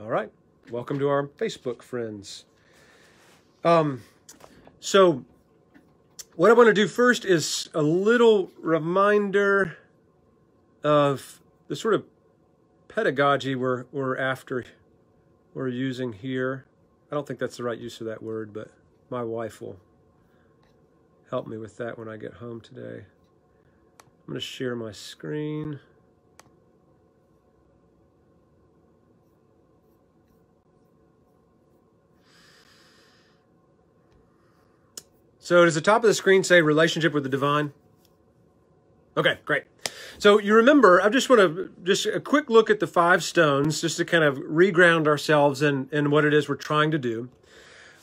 All right. Welcome to our Facebook friends. So what I want to do first is a little reminder of the sort of pedagogy we're using here. I don't think that's the right use of that word, but my wife will help me with that when I get home today. I'm going to share my screen. So does the top of the screen say relationship with the divine? Okay, great. So you remember, I just want to a quick look at the 5 stones just to kind of reground ourselves in what it is we're trying to do.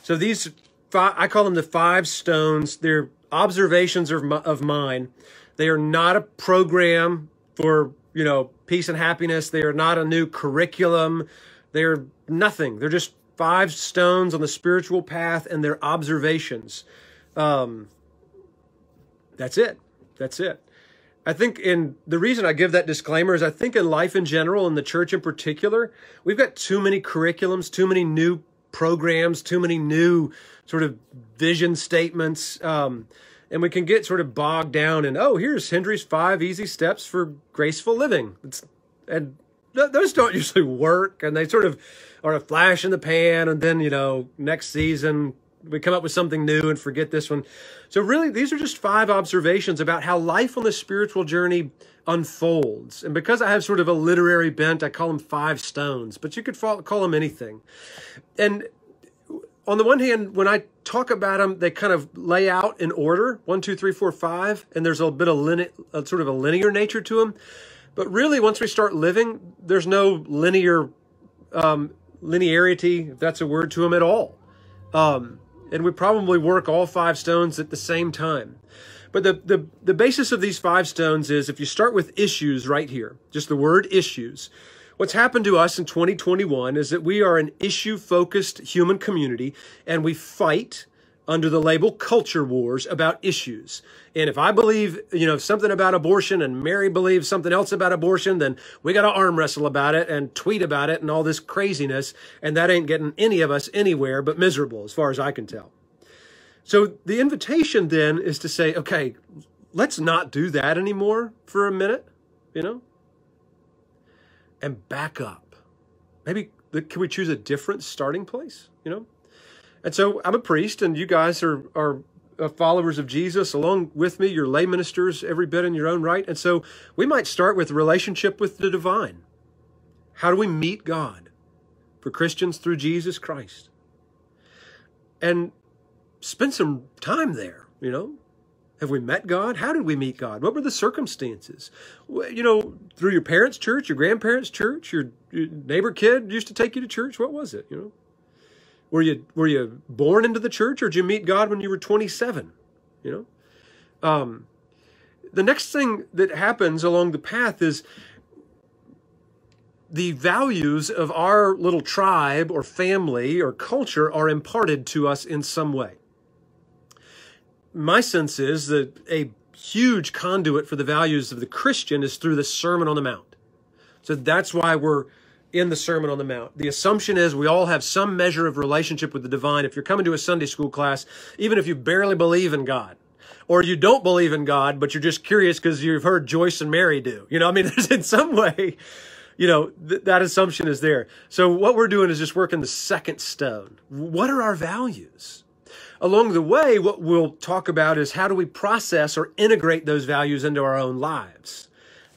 So these 5, I call them the 5 stones. They're observations of mine. They are not a program for, peace and happiness. They are not a new curriculum. They're nothing. They're just 5 stones on the spiritual path, and they're observations. That's it. That's it. I think the reason I give that disclaimer is I think in life in general, in the church in particular, we've got too many curriculums, too many new programs, too many new sort of vision statements. And we can get sort of bogged down in, here's Hendry's 5 easy steps for graceful living. Those don't usually work, and they sort of are a flash in the pan. And then, next season, we come up with something new and forget this one. So really, these are just 5 observations about how life on the spiritual journey unfolds. And because I have sort of a literary bent, I call them 5 stones, but you could call them anything. And on the one hand, when I talk about them, they kind of lay out in order, 1, 2, 3, 4, 5, and there's a bit of sort of a linear nature to them. But really, once we start living, there's no linearity, if that's a word, to them at all. And we probably work all 5 stones at the same time. But the basis of these 5 stones is, if you start with issues right here, just the word issues, what's happened to us in 2021 is that we are an issue-focused human community, and we fight under the label culture wars about issues. And if I believe, something about abortion and Mary believes something else about abortion, then we got to arm wrestle about it and tweet about it and all this craziness. And that ain't getting any of us anywhere but miserable, as far as I can tell. So the invitation then is to say, okay, let's not do that anymore for a minute, and back up. Maybe can we choose a different starting place, And so I'm a priest, and you guys are followers of Jesus along with me. You're lay ministers every bit in your own right. And so we might start with relationship with the divine. How do we meet God? For Christians, through Jesus Christ. And spend some time there, Have we met God? How did we meet God? What were the circumstances? Through your parents' church, your grandparents' church, your neighbor kid used to take you to church. What was it, Were you born into the church, or did you meet God when you were 27? The next thing that happens along the path is the values of our little tribe or family or culture are imparted to us in some way. My sense is that a huge conduit for the values of the Christian is through the Sermon on the Mount. So that's why we're in the Sermon on the Mount. The assumption is we all have some measure of relationship with the divine. If you're coming to a Sunday school class, even if you barely believe in God, or you don't believe in God, but you're just curious because you've heard Joyce and Mary do, there's in some way, that assumption is there. So what we're doing is just working the second stone. What are our values? Along the way, what we'll talk about is how do we process or integrate those values into our own lives.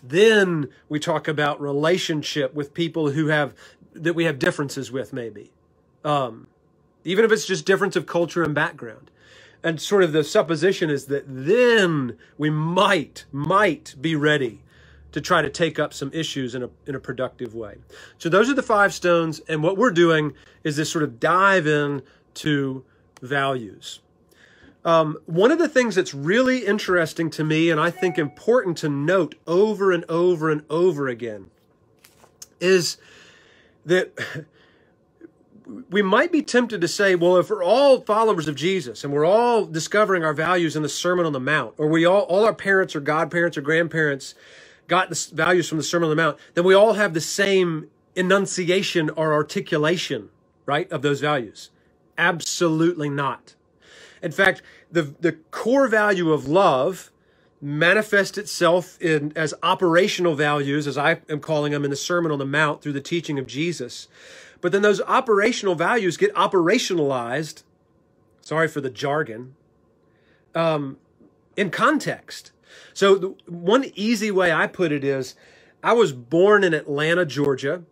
Then we talk about relationship with people that we have differences with, maybe. Even if it's just difference of culture and background. And sort of the supposition is that then we might be ready to try to take up some issues in a productive way. So those are the 5 stones. And what we're doing is this sort of dive in to values. One of the things that's really interesting to me, and I think important to note over and over and over again, is that we might be tempted to say, well, if we're all followers of Jesus and we're all discovering our values in the Sermon on the Mount, or all our parents or godparents or grandparents got the values from the Sermon on the Mount, then we all have the same enunciation or articulation, right, of those values. Absolutely not. In fact, the core value of love manifests itself as operational values, as I am calling them in the Sermon on the Mount through the teaching of Jesus. But then those operational values get operationalized, sorry for the jargon, in context. So one easy way I put it is, I was born in Atlanta, Georgia.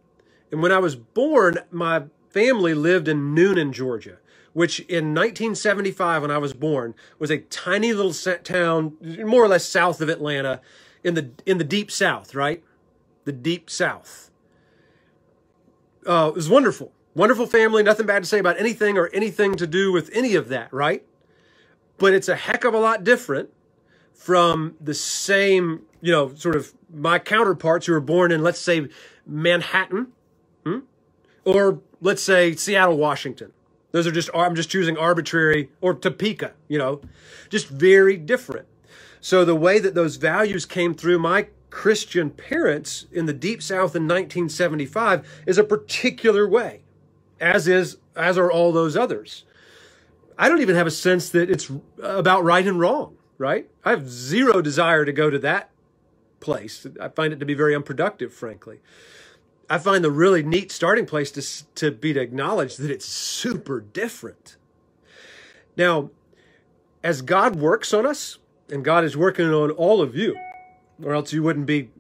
And when I was born, my family lived in Noonan, Georgia, which in 1975, when I was born, was a tiny little town, more or less south of Atlanta, in the deep South, right? The deep South. It was wonderful. Wonderful family, nothing bad to say about anything or anything to do with any of that, right? But it's a heck of a lot different from the same, sort of my counterparts who were born in, let's say, Manhattan, or let's say Seattle, Washington. Those are I'm just choosing arbitrary, or Topeka, just very different. So the way that those values came through my Christian parents in the Deep South in 1975 is a particular way, as are all those others. I don't even have a sense that it's about right and wrong, right? I have zero desire to go to that place. I find it to be very unproductive, frankly. I find the really neat starting place to acknowledge that it's super different. Now, as God works on us, and God is working on all of you, or else you wouldn't be,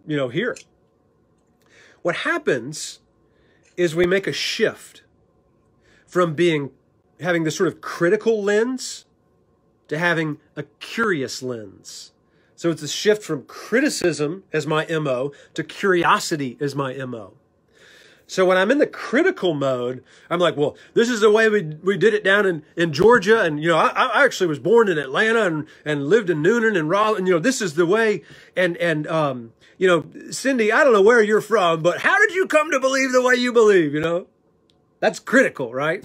here. What happens is we make a shift from having this sort of critical lens to having a curious lens. So it's a shift from criticism as my MO to curiosity as my MO. So when I'm in the critical mode, I'm like, well, this is the way we did it down in Georgia. And, I actually was born in Atlanta and lived in Noonan and Raleigh. And, this is the way. And Cindy, I don't know where you're from, but how did you come to believe the way you believe, That's critical, right?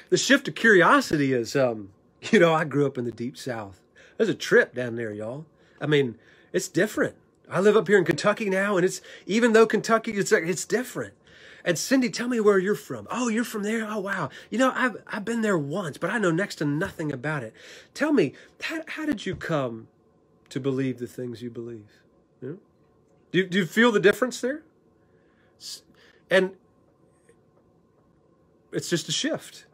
The shift to curiosity is, I grew up in the Deep South. There's a trip down there, y'all. I mean, it's different. I live up here in Kentucky now, and even though Kentucky, it's different. And Cindy, tell me where you're from. Oh, you're from there? Oh, wow. I've been there once, but I know next to nothing about it. Tell me, how did you come to believe the things you believe? Do you feel the difference there? And it's just a shift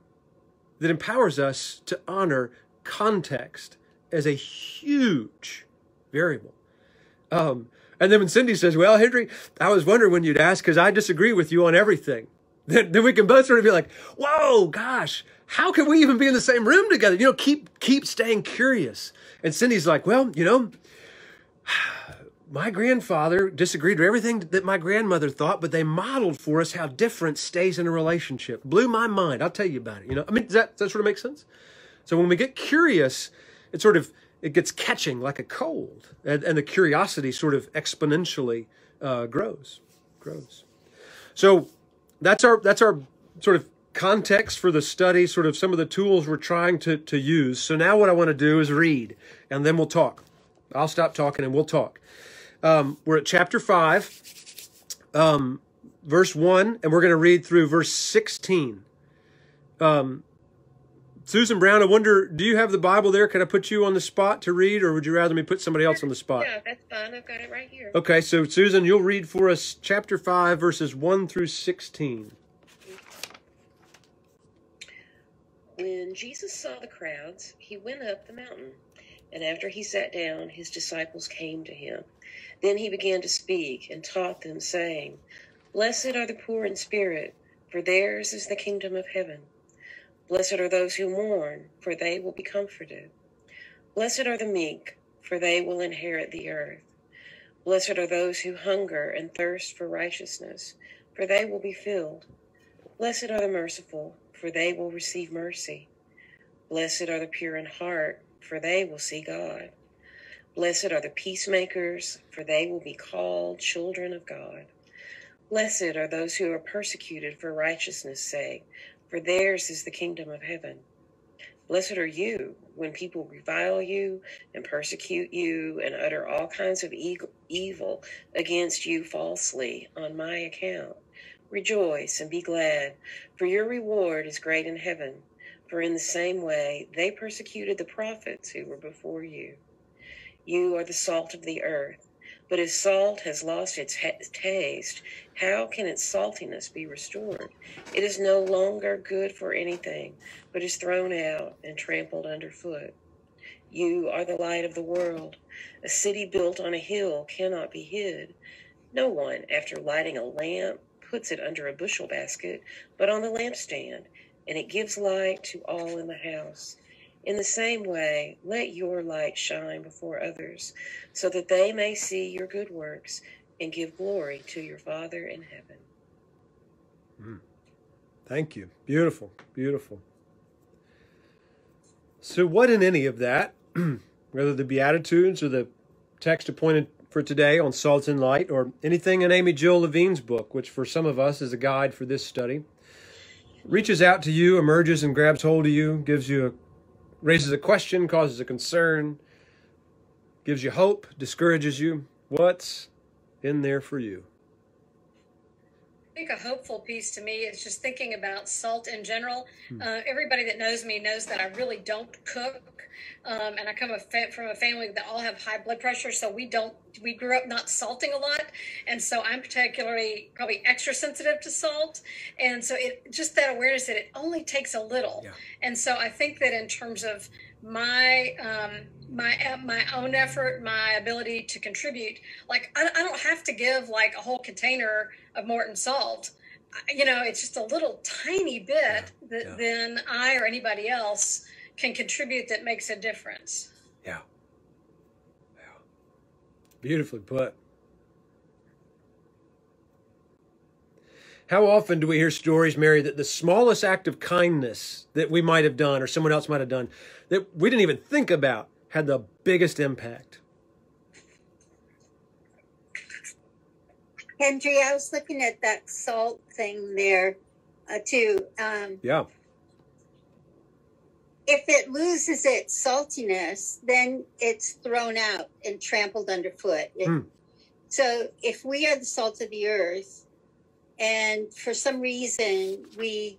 that empowers us to honor context as a huge variable. And then when Cindy says, well, Henry, I was wondering when you'd ask, because I disagree with you on everything. Then we can both sort of be like, whoa, gosh, how can we even be in the same room together? Keep staying curious. And Cindy's like, well, my grandfather disagreed with everything that my grandmother thought, but they modeled for us how difference stays in a relationship. Blew my mind. I'll tell you about it. Does that sort of make sense? So when we get curious, it gets catching like a cold, and the curiosity sort of exponentially grows. So that's our sort of context for the study, sort of some of the tools we're trying to use. So now what I want to do is read, and then we'll talk. I'll stop talking and we'll talk. We're at chapter 5, verse 1, and we're going to read through verse 16. Susan Brown, I wonder, do you have the Bible there? Can I put you on the spot to read, or would you rather me put somebody else on the spot? Yeah, that's fine. I've got it right here. Okay, so Susan, you'll read for us chapter 5, verses 1 through 16. When Jesus saw the crowds, he went up the mountain, and after he sat down, his disciples came to him. Then he began to speak and taught them, saying, Blessed are the poor in spirit, for theirs is the kingdom of heaven. Blessed are those who mourn, for they will be comforted. Blessed are the meek, for they will inherit the earth. Blessed are those who hunger and thirst for righteousness, for they will be filled. Blessed are the merciful, for they will receive mercy. Blessed are the pure in heart, for they will see God. Blessed are the peacemakers, for they will be called children of God. Blessed are those who are persecuted for righteousness' sake, for theirs is the kingdom of heaven. Blessed are you when people revile you and persecute you and utter all kinds of evil against you falsely on my account. Rejoice and be glad, for your reward is great in heaven. For in the same way they persecuted the prophets who were before you. You are the salt of the earth. But if salt has lost its taste, how can its saltiness be restored? It is no longer good for anything, but is thrown out and trampled underfoot. You are the light of the world. A city built on a hill cannot be hid. No one, after lighting a lamp, puts it under a bushel basket, but on the lampstand, and it gives light to all in the house. In the same way, let your light shine before others, so that they may see your good works and give glory to your Father in heaven. Thank you. Beautiful, beautiful. So what in any of that, whether the Beatitudes or the text appointed for today on salt and light, or anything in Amy Jill Levine's book, which for some of us is a guide for this study, reaches out to you, emerges and grabs hold of you, raises a question, causes a concern, gives you hope, discourages you. What's in there for you? I think a hopeful piece to me is just thinking about salt in general. Everybody that knows me knows that I really don't cook. And I come from a family that all have high blood pressure, so we grew up not salting a lot. And so I'm particularly probably extra sensitive to salt. And so just that awareness that it only takes a little. Yeah. And so I think that in terms of my own effort, my ability to contribute, like I don't have to give like a whole container of Morton salt. It's just a little tiny bit that then I or anybody else can contribute that makes a difference. Yeah. Beautifully put. How often do we hear stories, Mary, that the smallest act of kindness that we might have done or someone else might have done that we didn't even think about had the biggest impact? Henry, I was looking at that salt thing there, too. Yeah. If it loses its saltiness, then it's thrown out and trampled underfoot. So if we are the salt of the earth, and for some reason we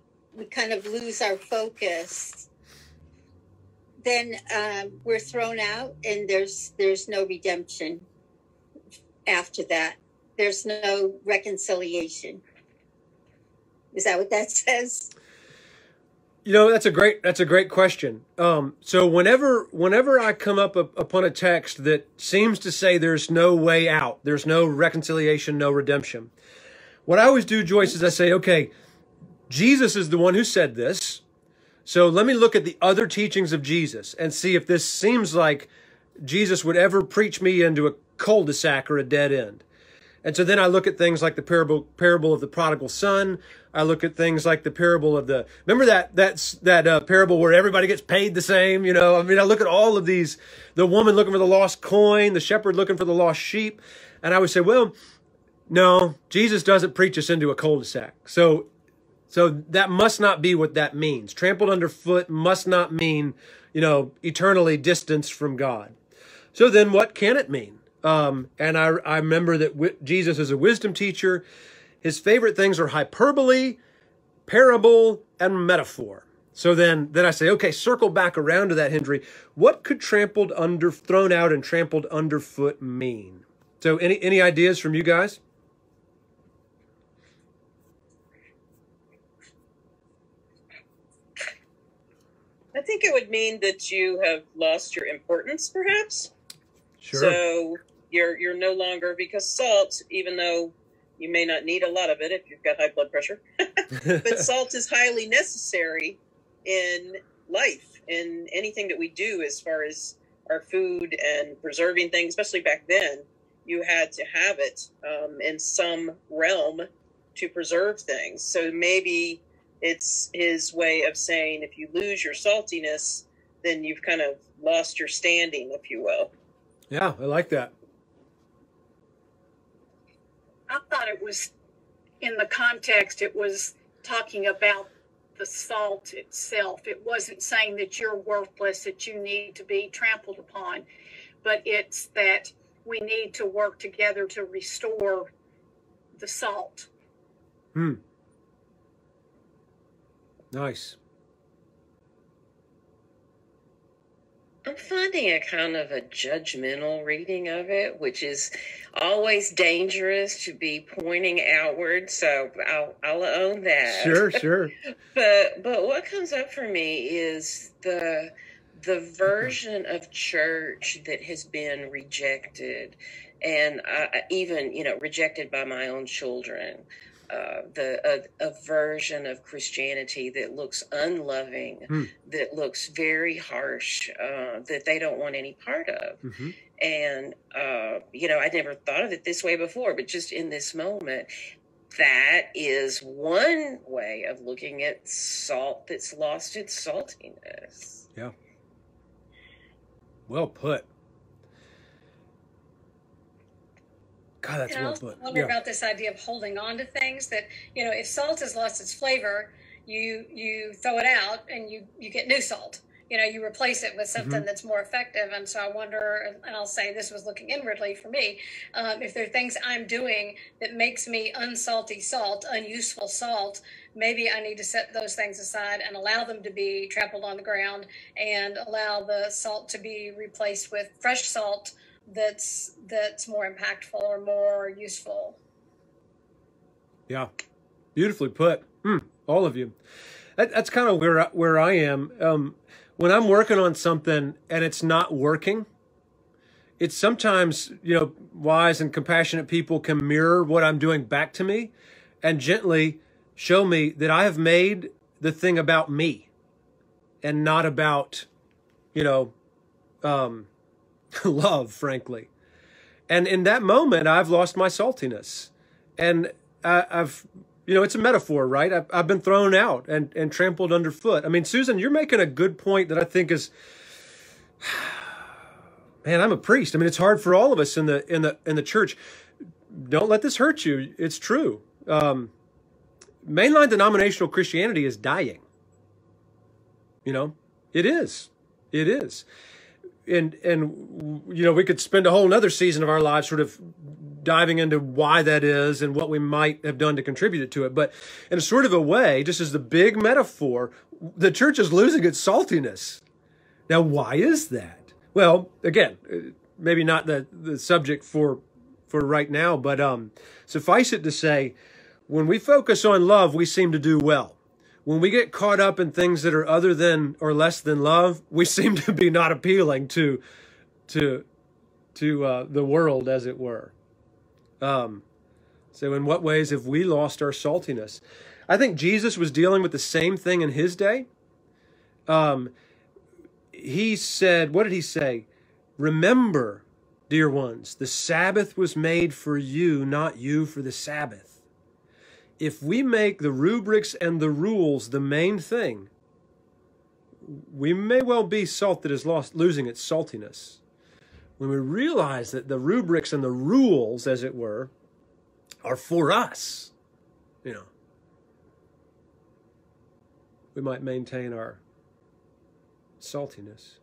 kind of lose our focus, then we're thrown out, and there's no redemption after that. There's no reconciliation. Is that what that says? That's a great question. So whenever I come up upon a text that seems to say there's no way out, there's no reconciliation, no redemption, what I always do, Joyce, is I say, okay, Jesus is the one who said this. So let me look at the other teachings of Jesus and see if this seems like Jesus would ever preach me into a cul-de-sac or a dead end. And so then I look at things like the parable of the prodigal son. I look at things like the parable of remember that parable where everybody gets paid the same, I look at all of these, the woman looking for the lost coin, the shepherd looking for the lost sheep. And I would say, well, no, Jesus doesn't preach us into a cul-de-sac. So that must not be what that means. Trampled underfoot must not mean, eternally distanced from God. So then what can it mean? And I remember that Jesus is a wisdom teacher. His favorite things are hyperbole, parable, and metaphor. So then I say, okay, circle back around to that, Hendry. What could thrown out and trampled underfoot mean? So any ideas from you guys? I think it would mean that you have lost your importance, perhaps. Sure. So you're no longer, because salt, even though you may not need a lot of it if you've got high blood pressure, but salt is highly necessary in life, in anything that we do as far as our food and preserving things, especially back then. You had to have it in some realm to preserve things. So maybe it's his way of saying if you lose your saltiness, then you've kind of lost your standing, if you will. Yeah, I like that. I thought it was, in the context, it was talking about the salt itself. It wasn't saying that you're worthless, that you need to be trampled upon, but it's that we need to work together to restore the salt. Nice. I'm finding a kind of a judgmental reading of it, which is always dangerous to be pointing outward. So I'll own that. Sure. But what comes up for me is the version of church that has been rejected, and even rejected by my own children. A version of Christianity that looks unloving, that looks very harsh, that they don't want any part of. And, I never thought of it this way before, but just in this moment, that is one way of looking at salt that's lost its saltiness. Yeah. Well put. God, that's well put. I wonder about this idea of holding on to things that, if salt has lost its flavor, you throw it out and you get new salt. You replace it with something that's more effective. And so I wonder, and I'll say this was looking inwardly for me, if there are things I'm doing that makes me unsalty salt, unuseful salt, maybe I need to set those things aside and allow them to be trampled on the ground and allow the salt to be replaced with fresh salt that's more impactful or more useful. Yeah, beautifully put. All of you. That's kind of where I am. When I'm working on something and it's not working, it's sometimes, wise and compassionate people can mirror what I'm doing back to me and gently show me that I have made the thing about me and not about, love, frankly. And in that moment, I've lost my saltiness. And I've, it's a metaphor, right? I've been thrown out and trampled underfoot. I mean, Susan, you're making a good point that I think is, man, I'm a priest. I mean, it's hard for all of us in the church. Don't let this hurt you. It's true. Mainline denominational Christianity is dying. It is. It is. And we could spend a whole nother season of our lives sort of diving into why that is and what we might have done to contribute to it. But in a sort of a way, just as the big metaphor, the church is losing its saltiness. Now, why is that? Well, again, maybe not the subject for right now, but suffice it to say, when we focus on love, we seem to do well. When we get caught up in things that are other than or less than love, we seem to be not appealing to the world, as it were. So in what ways have we lost our saltiness? I think Jesus was dealing with the same thing in his day. He said, what did he say? Remember, dear ones, the Sabbath was made for you, not you for the Sabbath. If we make the rubrics and the rules the main thing, we may well be salt that is losing its saltiness. When we realize that the rubrics and the rules, as it were, are for us, we might maintain our saltiness.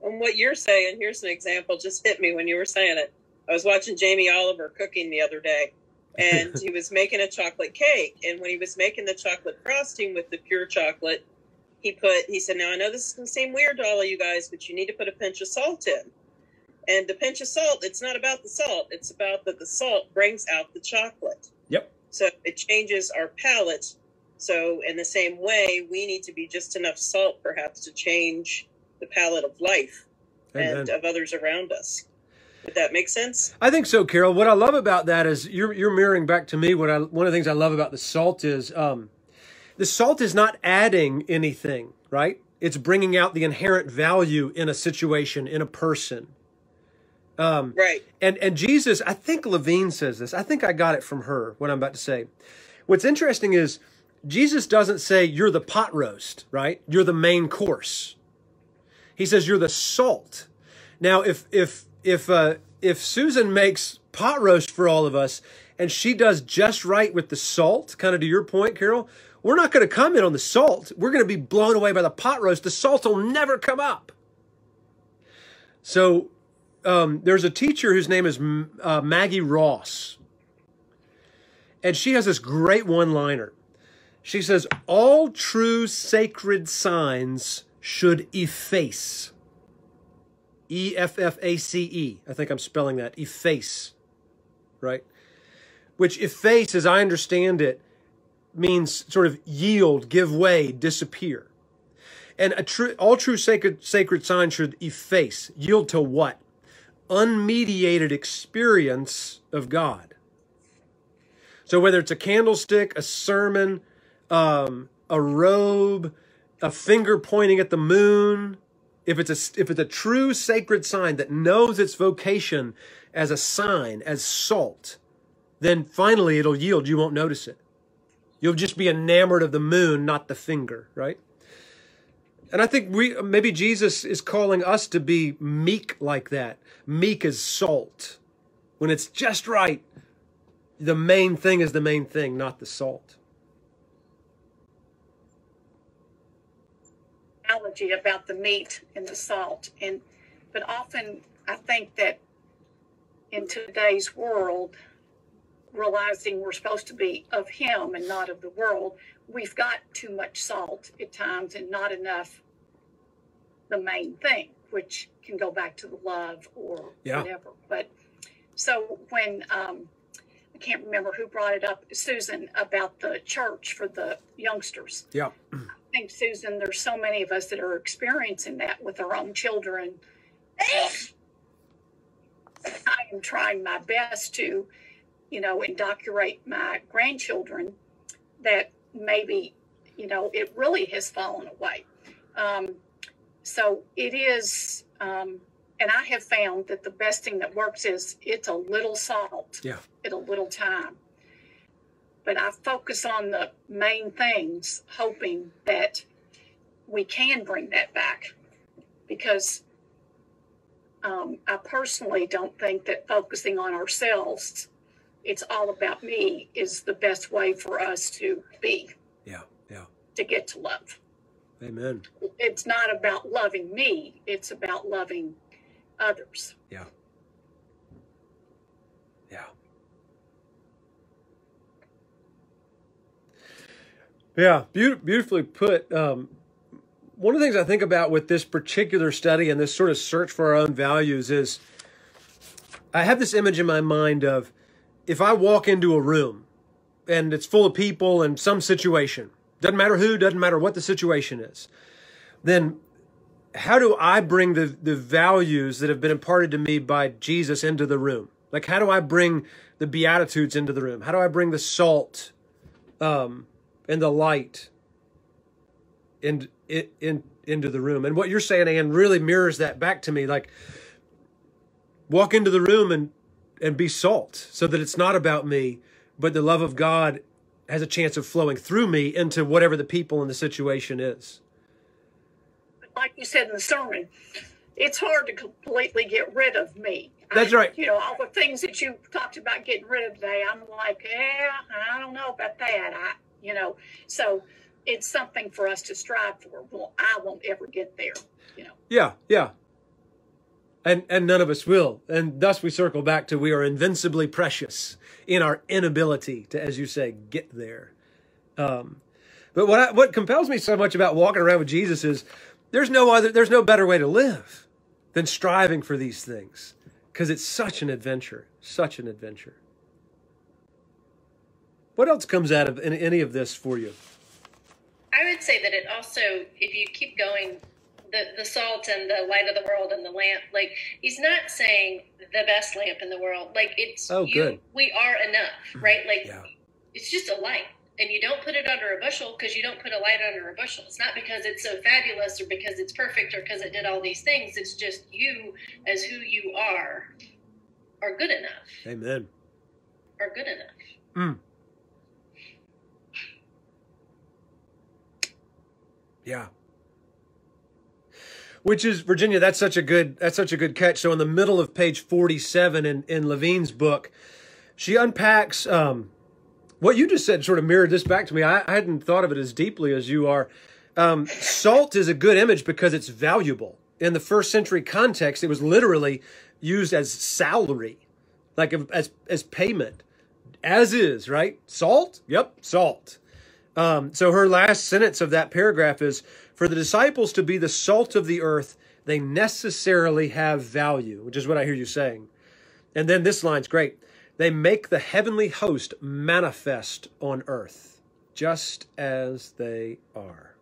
And what you're saying, here's an example, just hit me when you were saying it. I was watching Jamie Oliver cooking the other day, and he was making a chocolate cake. And when he was making the chocolate frosting with the pure chocolate, he said, now I know this is going to seem weird to all of you guys, but you need to put a pinch of salt in. And the pinch of salt, it's not about the salt. It's about that the salt brings out the chocolate. Yep. So it changes our palate. So in the same way, we need to be just enough salt, perhaps, to change the palate of life and of others around us. Would that make sense? I think so, Carol. What I love about that is you're mirroring back to me. One of the things I love about the salt is the salt is not adding anything, right? It's bringing out the inherent value in a situation, in a person. Right. And Jesus, I think Levine says this. I think I got it from her, what I'm about to say. What's interesting is Jesus doesn't say you're the pot roast, right? You're the main course. He says you're the salt. Now, if Susan makes pot roast for all of us and she does just right with the salt, kind of to your point, Carol, we're not going to comment on the salt. We're going to be blown away by the pot roast. The salt will never come up. So there's a teacher whose name is Maggie Ross. And she has this great one-liner. She says, all true sacred signs should efface. E-F-F-A-C-E. I think I'm spelling that. Efface. Right? Which efface, as I understand it, means sort of yield, give way, disappear. And all true sacred signs should efface. Yield to what? Unmediated experience of God. So whether it's a candlestick, a sermon, a robe, a finger pointing at the moon, if it's a true sacred sign that knows its vocation as a sign, as salt, then finally it'll yield. You won't notice it. You'll just be enamored of the moon, not the finger, right? And I think maybe Jesus is calling us to be meek like that. Meek as salt. When it's just right, the main thing is the main thing, not the salt. Analogy about the meat and the salt. But often I think that in today's world, realizing we're supposed to be of him and not of the world, we've got too much salt at times and not enough the main thing, which can go back to the love or whatever. But so when I can't remember who brought it up, Susan, about the church for the youngsters. Yeah. I think, Susan, there's so many of us that are experiencing that with our own children. I am trying my best to, indoctrinate my grandchildren that maybe, it really has fallen away. So it is, and I have found that the best thing that works is it's a little salt at a little time. But I focus on the main things, hoping that we can bring that back. Because I personally don't think that focusing on ourselves, it's all about me, is the best way for us to be. To get to love. Amen. It's not about loving me. It's about loving others. Yeah. Beautifully put. One of the things I think about with this particular study and this sort of search for our own values is I have this image in my mind of if I walk into a room and it's full of people and some situation, doesn't matter who, doesn't matter what the situation is, then how do I bring the values that have been imparted to me by Jesus into the room? Like, how do I bring the Beatitudes into the room? How do I bring the salt and the light into the room? And what you're saying, Ann, really mirrors that back to me. Like, walk into the room and be salt so that it's not about me, but the love of God has a chance of flowing through me into whatever the people and the situation is. Like you said in the sermon, it's hard to completely get rid of me. That's right. All the things that you talked about getting rid of today, I'm like, I don't know about that. So it's something for us to strive for. Well, I won't ever get there, Yeah. And none of us will. And thus we circle back to we are invincibly precious in our inability to, as you say, get there. But what compels me so much about walking around with Jesus is there's no better way to live than striving for these things, because it's such an adventure. What else comes out of any of this for you? I would say that it also, if you keep going, the salt and the light of the world and the lamp, like, he's not saying the best lamp in the world. Like, it's good. We are enough, right? Like, it's just a light. And you don't put it under a bushel because you don't put a light under a bushel. It's not because it's so fabulous or because it's perfect or because it did all these things. It's just you as who you are good enough. Amen. Are good enough. Yeah. Which is, Virginia, that's such a good catch. So in the middle of page 47 in Levine's book, she unpacks what you just said. Sort of mirrored this back to me. I hadn't thought of it as deeply as you are. Salt is a good image because it's valuable. In the first century context, it was literally used as salary, like as payment, as is, right? Salt? Yep, salt. So her last sentence of that paragraph is, for the disciples to be the salt of the earth, they necessarily have value, which is what I hear you saying. And then this line's great. They make the heavenly host manifest on earth, just as they are.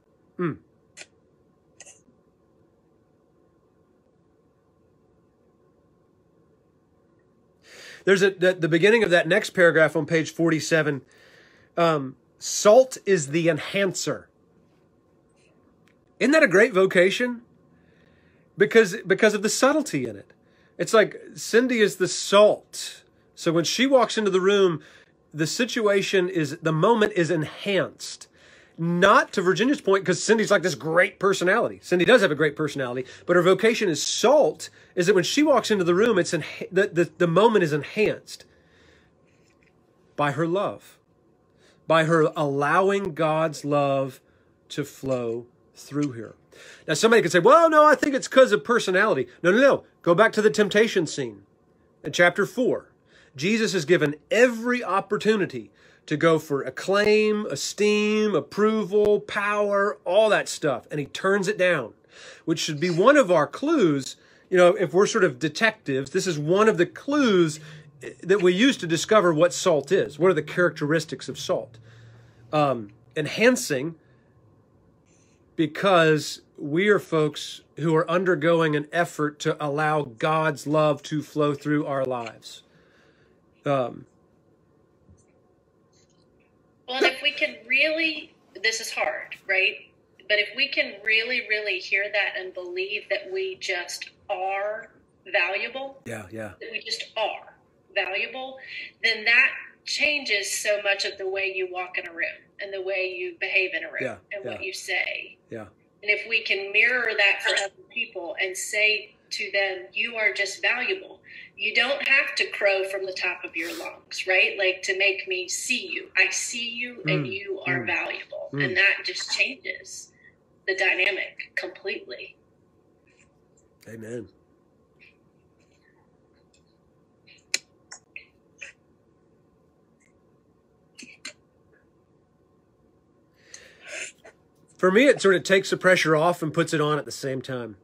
There's at the beginning of that next paragraph on page 47. Salt is the enhancer. Isn't that a great vocation? Because of the subtlety in it. It's like Cindy is the salt. So when she walks into the room, the moment is enhanced. Not to Virginia's point, because Cindy's like this great personality. Cindy does have a great personality, but her vocation is salt, is that when she walks into the room, the moment is enhanced by her love, by her allowing God's love to flow through her. Now, somebody could say, well, no, I think it's because of personality. No. Go back to the temptation scene in chapter 4. Jesus is given every opportunity to go for acclaim, esteem, approval, power, all that stuff. And he turns it down, which should be one of our clues. You know, if we're sort of detectives, this is one of the clues that we use to discover what salt is. What are the characteristics of salt? Enhancing, because we are folks who are undergoing an effort to allow God's love to flow through our lives. Well, and if we can really, this is hard, right? But if we can really, really hear that and believe that we just are valuable, that we just are valuable, then that changes so much of the way you walk in a room and the way you behave in a room and what you say. Yeah. And if we can mirror that for other people and say to them, you are just valuable. You don't have to crow from the top of your lungs, right? Like to make me see you. I see you and you are valuable. And that just changes the dynamic completely. Amen. For me, it sort of takes the pressure off and puts it on at the same time.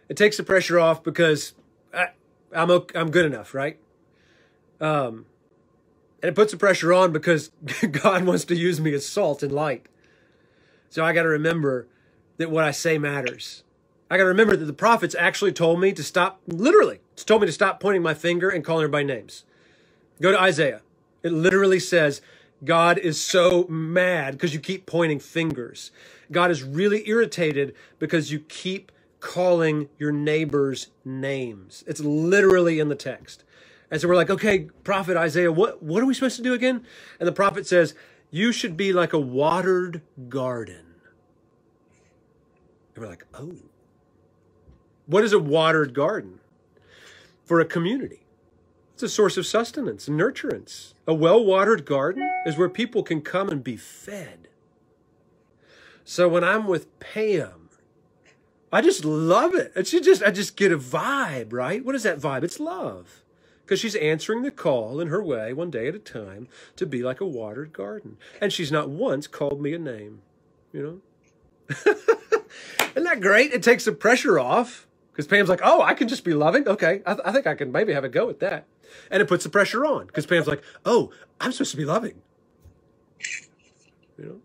It takes the pressure off because I'm good enough, right? And it puts the pressure on because God wants to use me as salt and light. So I got to remember that what I say matters. I got to remember that the prophets actually told me to stop, literally, told me to stop pointing my finger and calling everybody names. Go to Isaiah. It literally says, God is so mad because you keep pointing fingers. God is really irritated because you keep calling your neighbors names. It's literally in the text. And so we're like, okay, prophet Isaiah, what are we supposed to do again? And the prophet says, you should be like a watered garden. And we're like, oh, what is a watered garden? For a community. It's a source of sustenance and nurturance. A well-watered garden is where people can come and be fed. So when I'm with Pam, I just love it. I just get a vibe, right? What is that vibe? It's love. Because she's answering the call in her way, one day at a time, to be like a watered garden. And she's not once called me a name, you know? Isn't that great? It takes the pressure off. Because Pam's like, oh, I can just be loving? Okay, I think I can maybe have a go at that. And it puts the pressure on. Because Pam's like, oh, I'm supposed to be loving. You know?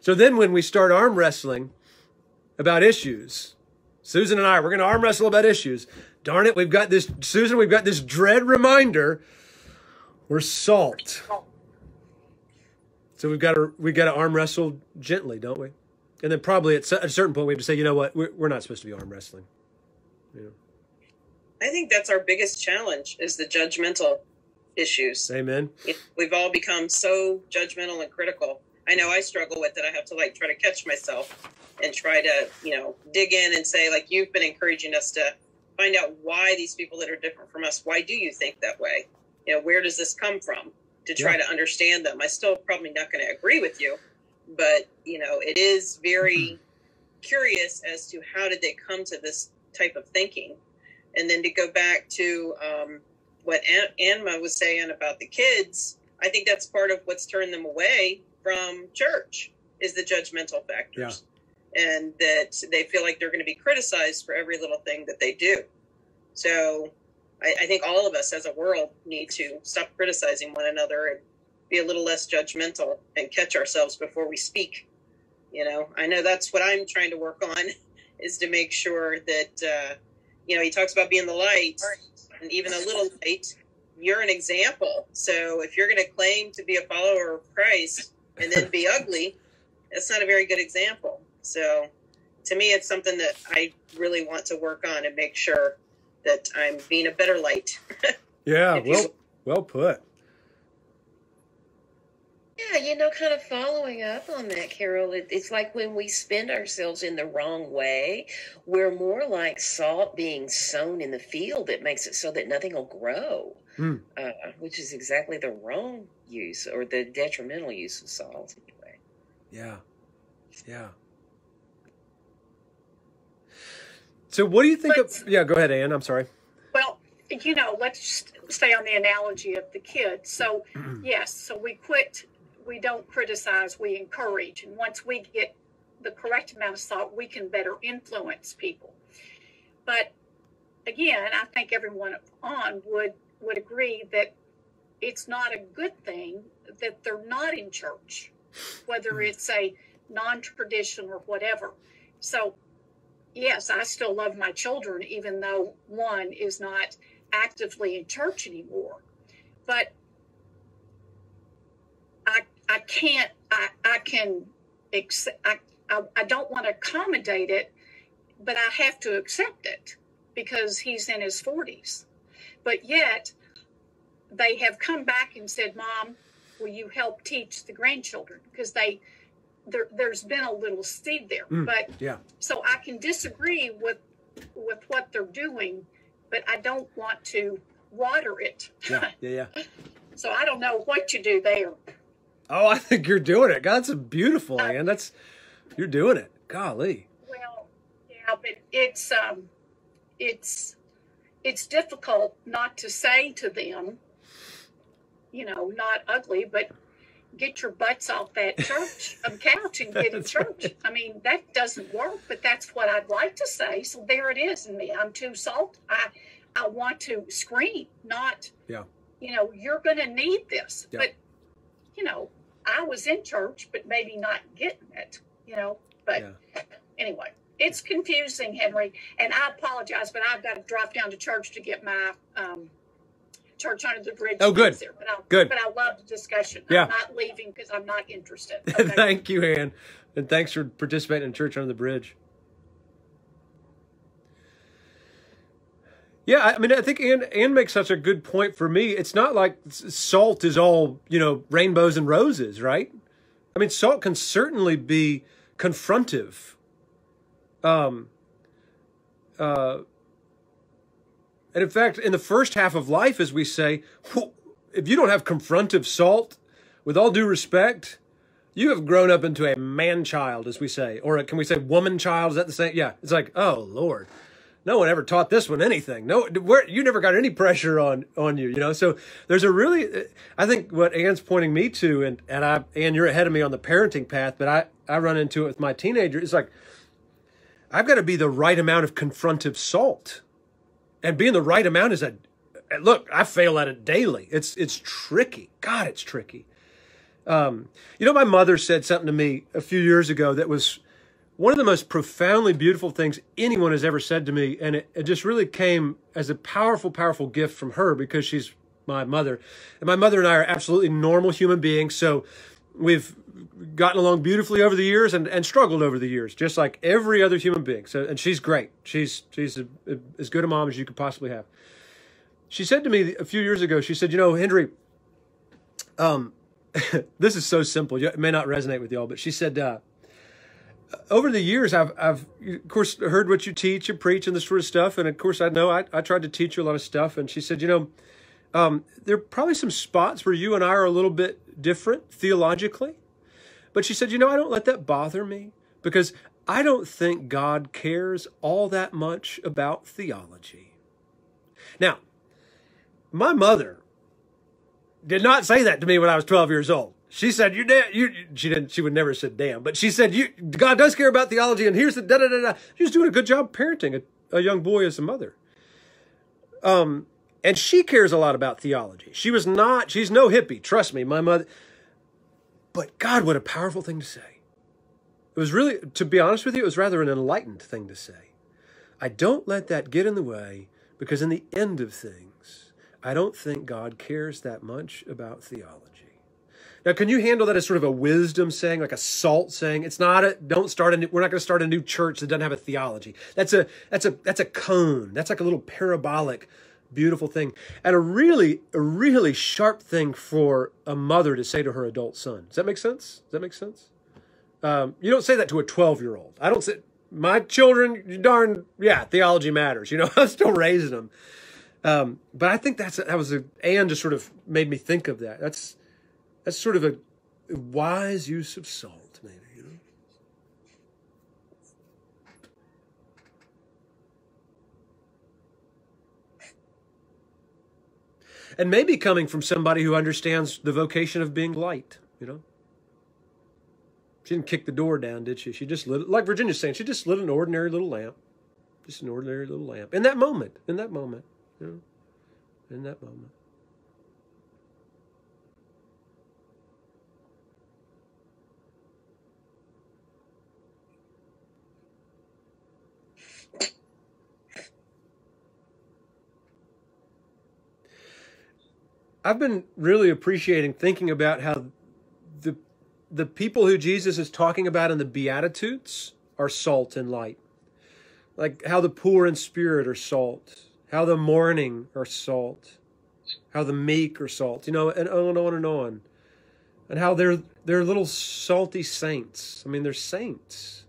So then when we start arm wrestling about issues, Susan and I, we're going to arm wrestle about issues. Darn it, we've got this dread reminder. We're salt. So we've got to arm wrestle gently, don't we? And then probably at a certain point we have to say, you know what, we're not supposed to be arm wrestling. You know? I think that's our biggest challenge is the judgmental issues. Amen. We've all become so judgmental and critical. I know I struggle with it. I have to try to catch myself and try to, dig in and say, you've been encouraging us to find out why these people that are different from us, why do you think that way? You know, where does this come from? To try to understand them. I still probably not going to agree with you, but, you know, it is very curious as to how did they come to this type of thinking. And then to go back to what Anma was saying about the kids, I think that's part of what's turned them away from church is the judgmental factors. And that they feel like they're going to be criticized for every little thing that they do. So I think all of us as a world need to stop criticizing one another and be a little less judgmental and catch ourselves before we speak. You know, I know that's what I'm trying to work on is to make sure that, you know, he talks about being the light and even a little light. You're an example. So if you're going to claim to be a follower of Christ and then be ugly, that's not a very good example. So to me, it's something that I really want to work on and make sure that I'm being a better light. Yeah, well put. Yeah, you know, kind of following up on that, Carol, it's like when we spend ourselves in the wrong way, we're more like salt being sown in the field that makes it so that nothing will grow, which is exactly the wrong use or the detrimental use of salt anyway. Yeah. So what do you think of... Yeah, go ahead, Ann. I'm sorry. Well, you know, let's just stay on the analogy of the kids. So, yes, so we don't criticize, we encourage. And once we get the correct amount of salt, we can better influence people. But again, I think everyone on would agree that it's not a good thing that they're not in church, whether it's a non-tradition or whatever. So, yes, I still love my children, even though one is not actively in church anymore. But I don't want to accommodate it, but I have to accept it because he's in his 40s. But yet they have come back and said, Mom, will you help teach the grandchildren? Because there's been a little seed there. So I can disagree with what they're doing, but I don't want to water it. Yeah. So I don't know what you do there. Oh, I think you're doing it. God, that's beautiful, Ann. You're doing it. Golly. Well, yeah, but it's difficult not to say to them, you know, not ugly, but get your butts off that church couch and get in church. Right. I mean, that doesn't work, but that's what I'd like to say. So there it is in me. I'm too salty. I want to scream, not, you know, you're going to need this. Yeah. But, you know, I was in church, but maybe not getting it, you know. But anyway, it's confusing, Henry. And I apologize, but I've got to drop down to church to get my Church Under the Bridge. Oh, good. There. Good. But I love the discussion. Yeah. I'm not leaving because I'm not interested. Okay. Thank you, Ann. And thanks for participating in Church Under the Bridge. Yeah, I mean, I think Ann makes such a good point for me. It's not like salt is all, you know, rainbows and roses, right? I mean, salt can certainly be confrontive. And in fact, in the first half of life, as we say, if you don't have confrontive salt, with all due respect, you have grown up into a man-child, as we say. Or can we say woman-child? Is that the same? Yeah. It's like, oh, Lord. No one ever taught this one anything. No, you never got any pressure on you, you know? So there's a really, I think what Ann's pointing me to, and Ann, you're ahead of me on the parenting path, but I run into it with my teenager. It's like, I've got to be the right amount of confrontive salt. And being the right amount is look, I fail at it daily. It's tricky. God, it's tricky. You know, my mother said something to me a few years ago that was one of the most profoundly beautiful things anyone has ever said to me. And it just really came as a powerful, powerful gift from her because she's my mother. And my mother and I are absolutely normal human beings. So we've gotten along beautifully over the years and struggled over the years, just like every other human being. So, and she's great. She's as good a mom as you could possibly have. She said to me a few years ago, she said, you know, Henry, this is so simple. It may not resonate with y'all, but she said, over the years, I've of course heard what you teach and preach and this sort of stuff, and of course I know I tried to teach you a lot of stuff. And she said, there are probably some spots where you and I are a little bit different theologically, but she said, I don't let that bother me because I don't think God cares all that much about theology. Now, my mother did not say that to me when I was 12 years old. She said, she would never have said damn, but she said, God does care about theology, and here's the da-da-da-da. She was doing a good job parenting a young boy as a mother. And she cares a lot about theology. She's no hippie, trust me, my mother. But God, what a powerful thing to say. It was really, to be honest with you, it was rather an enlightened thing to say. I don't let that get in the way, because in the end of things, I don't think God cares that much about theology. Now, can you handle that as sort of a wisdom saying, like a salt saying? It's not we're not going to start a new church that doesn't have a theology. That's a cone. That's like a little parabolic, beautiful thing. And a really sharp thing for a mother to say to her adult son. Does that make sense? You don't say that to a 12-year-old. I don't say, my children, theology matters. I'm still raising them. But I think Anne just sort of made me think of that. That's sort of a wise use of salt, maybe, And maybe coming from somebody who understands the vocation of being light, She didn't kick the door down, did she? She just lit, like Virginia's saying, she just lit an ordinary little lamp. Just an ordinary little lamp. In that moment. In that moment. I've been really appreciating thinking about how the people who Jesus is talking about in the Beatitudes are salt and light. Like how the poor in spirit are salt, how the mourning are salt, how the meek are salt, and on and on and on. And how they're little salty saints. I mean, they're saints.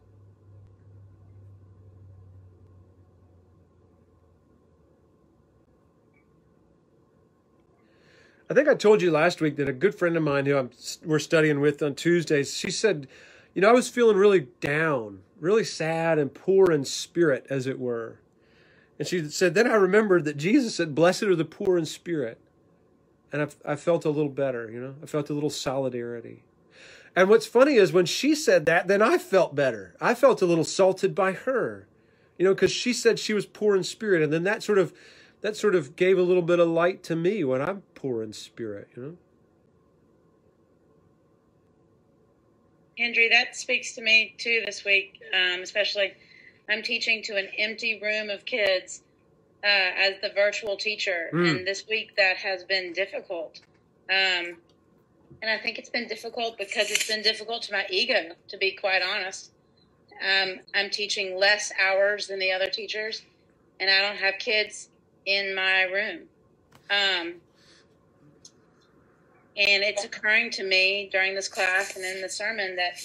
I think I told you last week that a good friend of mine who we're studying with on Tuesdays, she said, I was feeling really down, really sad and poor in spirit, as it were. And she said, then I remembered that Jesus said, blessed are the poor in spirit. And I felt a little better, I felt a little solidarity. And what's funny is when she said that, then I felt better. I felt a little salted by her, because she said she was poor in spirit. And then that sort of gave a little bit of light to me when I'm poor in spirit, Hendry, that speaks to me too this week, especially. I'm teaching to an empty room of kids as the virtual teacher. And this week that has been difficult. And I think it's been difficult because it's been difficult to my ego, to be quite honest. I'm teaching less hours than the other teachers, and I don't have kids in my room. And it's occurring to me during this class and in the sermon that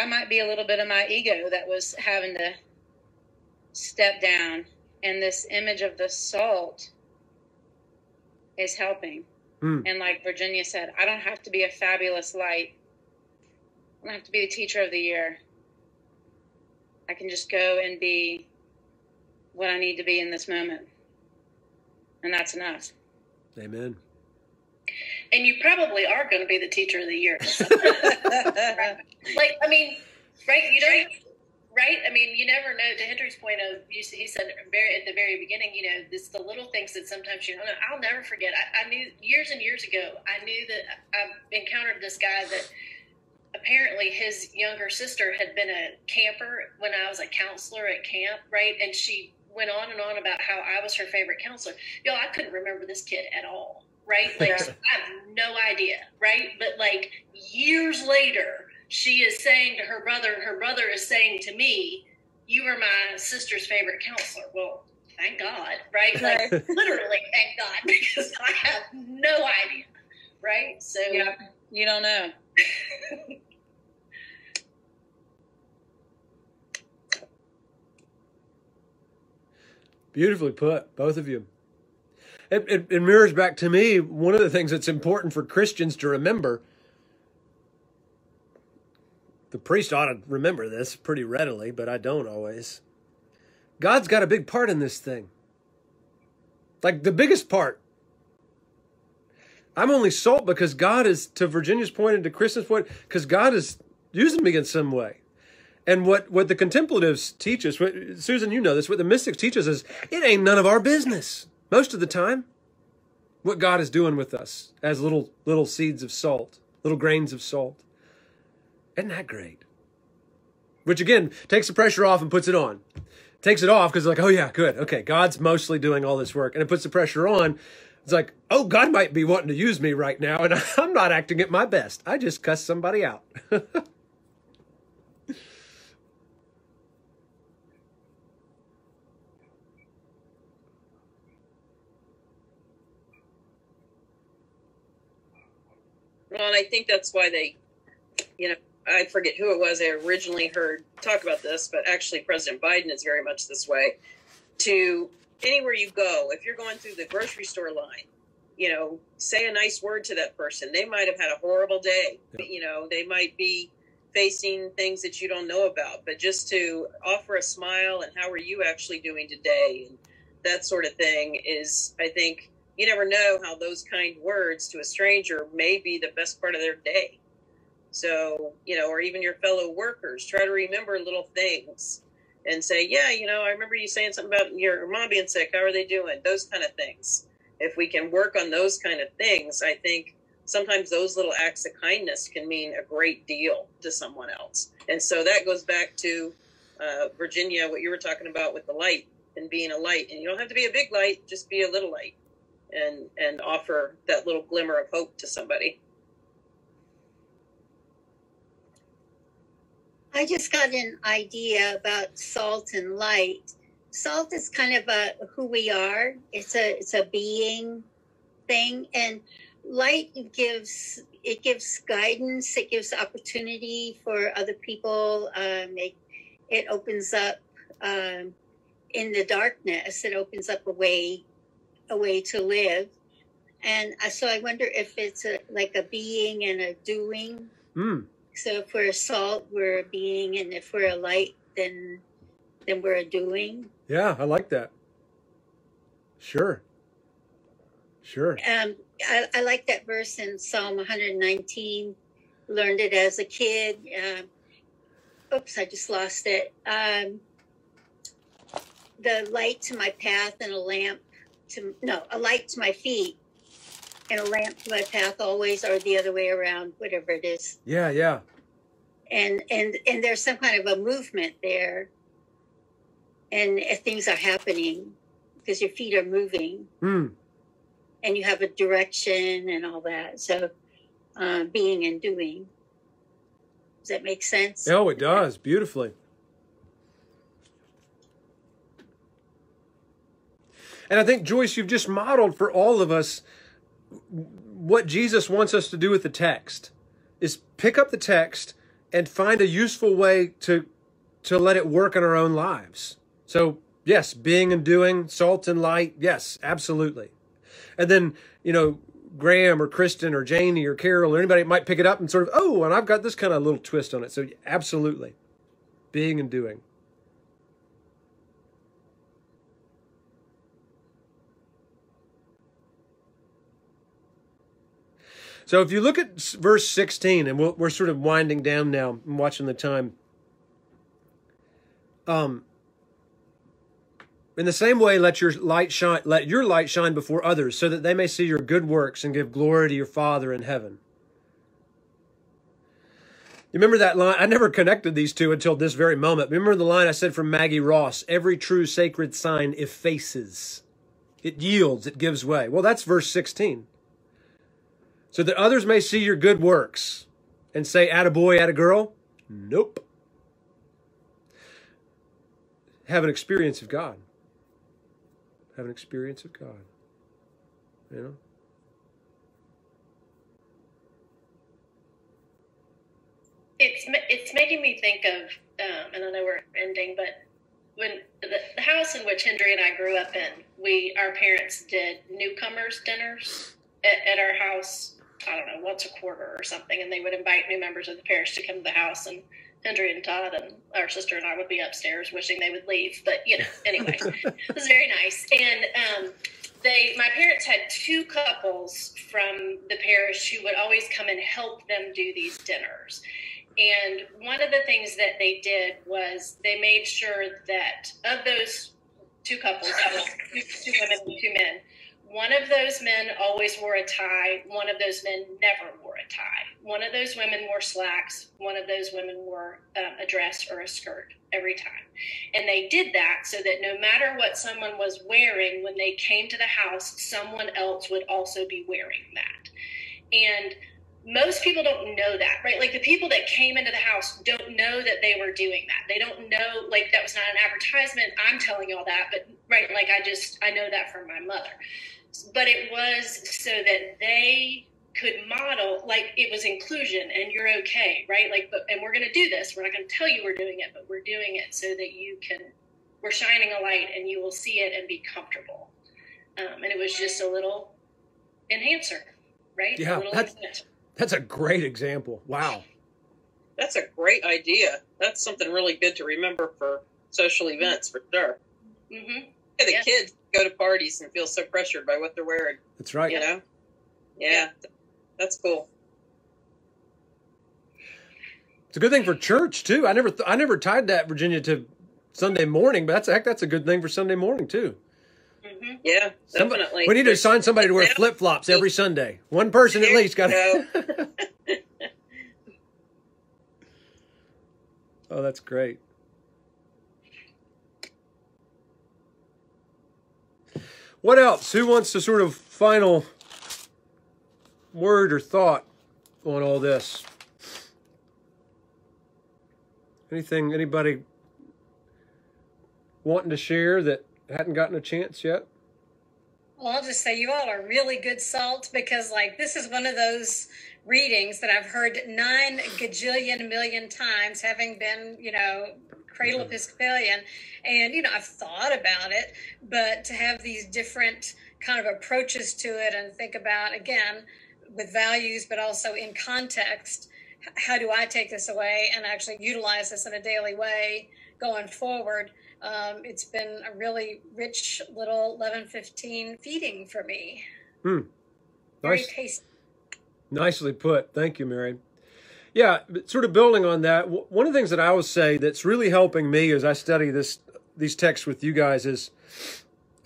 might be a little bit of my ego that was having to step down. And this image of the salt is helping. And like Virginia said, I don't have to be a fabulous light. I don't have to be the teacher of the year. I can just go and be what I need to be in this moment. And that's enough. Amen. And you probably are going to be the teacher of the year. Right? You don't, right? I mean, you never know. To Hendry's point of, he said at the very beginning, it's the little things that sometimes you don't know. I'll never forget. I knew years and years ago, I knew that I encountered this guy that apparently his younger sister had been a camper when I was a counselor at camp, right? And she went on and on about how I was her favorite counselor. I couldn't remember this kid at all, right? I have no idea, right? But years later, she is saying to her brother is saying to me, you were my sister's favorite counselor. Well, thank God, right? Literally, thank God, because I have no idea, right? So yeah, you don't know. Beautifully put, both of you. It mirrors back to me one of the things that's important for Christians to remember. The priest ought to remember this pretty readily, but I don't always. God's got a big part in this thing. Like the biggest part. I'm only salt because God is, to Virginia's point and to Kristen's point, because God is using me in some way. And what the contemplatives teach us, Susan, you know this, what the mystics teach us is, it ain't none of our business. Most of the time, what God is doing with us as little seeds of salt, little grains of salt. Isn't that great? Which again, takes the pressure off and puts it on. Takes it off because it's like, oh yeah, good. Okay, God's mostly doing all this work. And it puts the pressure on. It's like, oh, God might be wanting to use me right now, and I'm not acting at my best. I just cussed somebody out. Well, and I think that's why they, I forget who it was I originally heard talk about this, but actually President Biden is very much this way. To anywhere you go, if you're going through the grocery store line, say a nice word to that person. They might have had a horrible day. Yeah. They might be facing things that you don't know about, but just to offer a smile and how are you actually doing today? And that sort of thing is, I think, you never know how those kind words to a stranger may be the best part of their day. So, or even your fellow workers, try to remember little things and say, yeah, I remember you saying something about your mom being sick. How are they doing? Those kind of things. If we can work on those kind of things, I think sometimes those little acts of kindness can mean a great deal to someone else. And so that goes back to Virginia, what you were talking about with the light and being a light. And you don't have to be a big light, just be a little light and offer that little glimmer of hope to somebody. I just got an idea about salt and light. Salt is kind of who we are. It's a being thing, and light gives guidance. It gives opportunity for other people. It opens up in the darkness. It opens up a way to live, and so I wonder if it's like a being and a doing. So if we're a salt, we're a being, and if we're a light, then we're a doing. Yeah, I like that. Sure. I like that verse in Psalm 119. Learned it as a kid. Oops, I just lost it. The light to my path and a light to my feet and a lamp to my path always, or the other way around, whatever it is. Yeah. And there's some kind of a movement there, and things are happening because your feet are moving, and you have a direction and all that. So, being and doing. Does that make sense? Oh, it does beautifully. And I think, Joyce, you've just modeled for all of us what Jesus wants us to do with the text, is pick up the text and find a useful way to let it work in our own lives. So, yes, being and doing, salt and light, yes, absolutely. And then, Graham or Kristen or Janie or Carol or anybody might pick it up and sort of, and I've got this kind of little twist on it. So, absolutely, being and doing. So if you look at verse 16, and we're sort of winding down now, I'm watching the time. In the same way, let your light shine before others, so that they may see your good works and give glory to your Father in heaven. You remember that line? I never connected these two until this very moment. Remember the line I said from Maggie Ross, every true sacred sign effaces. It yields, it gives way. Well, that's verse 16. So that others may see your good works and say, attaboy, attagirl. Nope. Have an experience of God. Have an experience of God. It's making me think of, and I know we're ending, but when the house in which Hendry and I grew up in, our parents did newcomers dinners at our house, I don't know, once a quarter or something, and they would invite new members of the parish to come to the house, and Hendry and Todd and our sister and I would be upstairs wishing they would leave, but anyway, it was very nice. And my parents had two couples from the parish who would always come and help them do these dinners. And one of the things that they did was they made sure that of those two couples, that was two women and two men, one of those men always wore a tie. One of those men never wore a tie. One of those women wore slacks. One of those women wore a dress or a skirt every time. And they did that so that no matter what someone was wearing, when they came to the house, someone else would also be wearing that. And most people don't know that, right? Like the people that came into the house don't know that they were doing that. They don't know, like that was not an advertisement. I'm telling you all that, but right, like I know that from my mother. But it was so that they could model, like it was inclusion and you're okay, right? Like, and we're going to do this. We're not going to tell you we're doing it, but we're doing it so that we're shining a light and you will see it and be comfortable. And it was just a little enhancer, right? Yeah, that's a great example. Wow. That's a great idea. That's something really good to remember for social events, for sure. Mm-hmm. Yeah, the kids go to parties and feel so pressured by what they're wearing. That's right. You know? Yeah. That's cool. It's a good thing for church too. I never tied that, Virginia, to Sunday morning, but that's a good thing for Sunday morning too. Mm-hmm. Yeah, definitely. We need to assign somebody to wear flip-flops every Sunday. One person at least got to. Oh, that's great. What else? Who wants to sort of final word or thought on all this? Anybody wanting to share that hadn't gotten a chance yet? Well, I'll just say you all are really good salt, because like this is one of those readings that I've heard 9 gajillion million times, having been, cradle Episcopalian, and I've thought about it, but to have these different kind of approaches to it and think about, again, with values, but also in context, how do I take this away and actually utilize this in a daily way going forward? It's been a really rich little 11:15 feeding for me. Very tasty. Nicely put. Thank you, Mary. Yeah, sort of building on that, one of the things that I always say that's really helping me as I study these texts with you guys is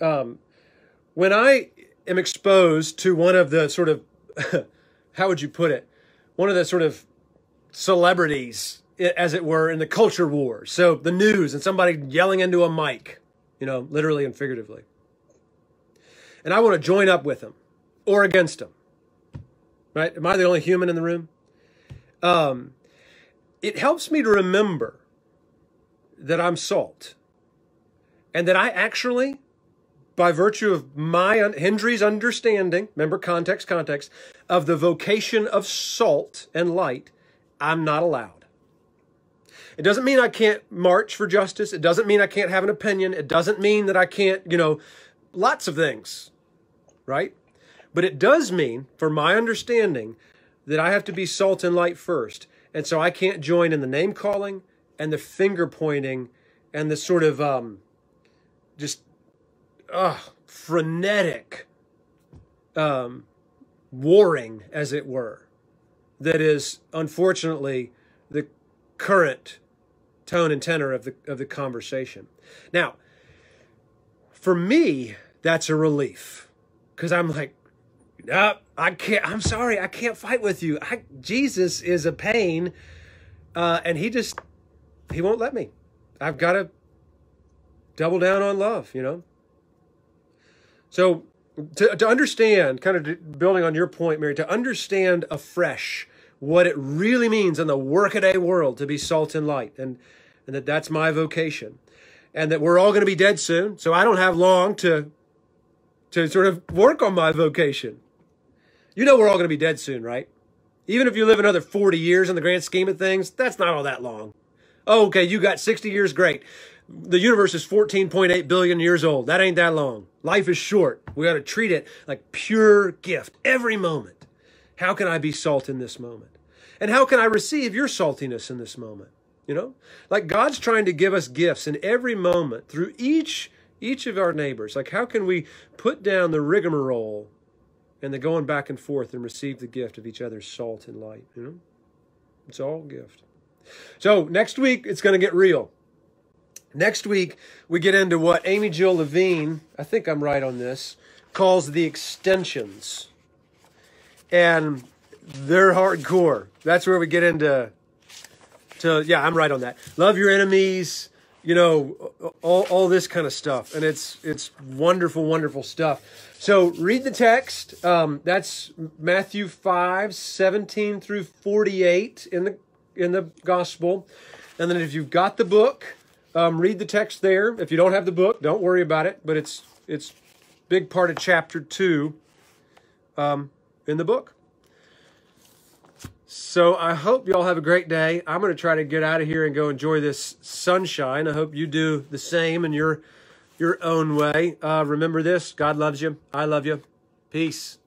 when I am exposed to one of the sort of, how would you put it, one of the sort of celebrities, as it were, in the culture war. So the news and somebody yelling into a mic, literally and figuratively. And I want to join up with them or against them. Right? Am I the only human in the room? It helps me to remember that I'm salt. And that I actually, by virtue of Hendry's understanding, remember context, of the vocation of salt and light, I'm not allowed. It doesn't mean I can't march for justice. It doesn't mean I can't have an opinion. It doesn't mean that I can't, lots of things, right? But it does mean, for my understanding, that I have to be salt and light first. And so I can't join in the name calling and the finger pointing and the sort of frenetic warring, as it were, that is unfortunately the current tone and tenor of the conversation. Now, for me, that's a relief, because I'm like, no, I can't. I'm sorry, I can't fight with you. Jesus is a pain, and he won't let me. I've got to double down on love, So to understand, kind of building on your point, Mary, to understand afresh what it really means in the workaday world to be salt and light, and that's my vocation, and that we're all going to be dead soon, so I don't have long to sort of work on my vocation. We're all going to be dead soon, right? Even if you live another 40 years in the grand scheme of things, that's not all that long. Oh, okay, you got 60 years, great. The universe is 14.8 billion years old. That ain't that long. Life is short. We got to treat it like pure gift every moment. How can I be salt in this moment? And how can I receive your saltiness in this moment? You know, like God's trying to give us gifts in every moment through each of our neighbors. Like, how can we put down the rigmarole and the going back and forth and receive the gift of each other's salt and light? You know, it's all gift. So next week, it's going to get real. Next week, we get into what Amy Jill Levine, I think I'm right on this, calls the extensions. And they're hardcore. That's where we get into, yeah, I'm right on that. Love your enemies, you know, all this kind of stuff. And it's wonderful, wonderful stuff. So read the text. That's Matthew 5:17 through 48 in the gospel. And then if you've got the book, read the text there. If you don't have the book, don't worry about it. But it's big part of chapter 2 in the book. So I hope y'all have a great day. I'm going to try to get out of here and go enjoy this sunshine. I hope you do the same in your own way. Remember this: God loves you. I love you. Peace.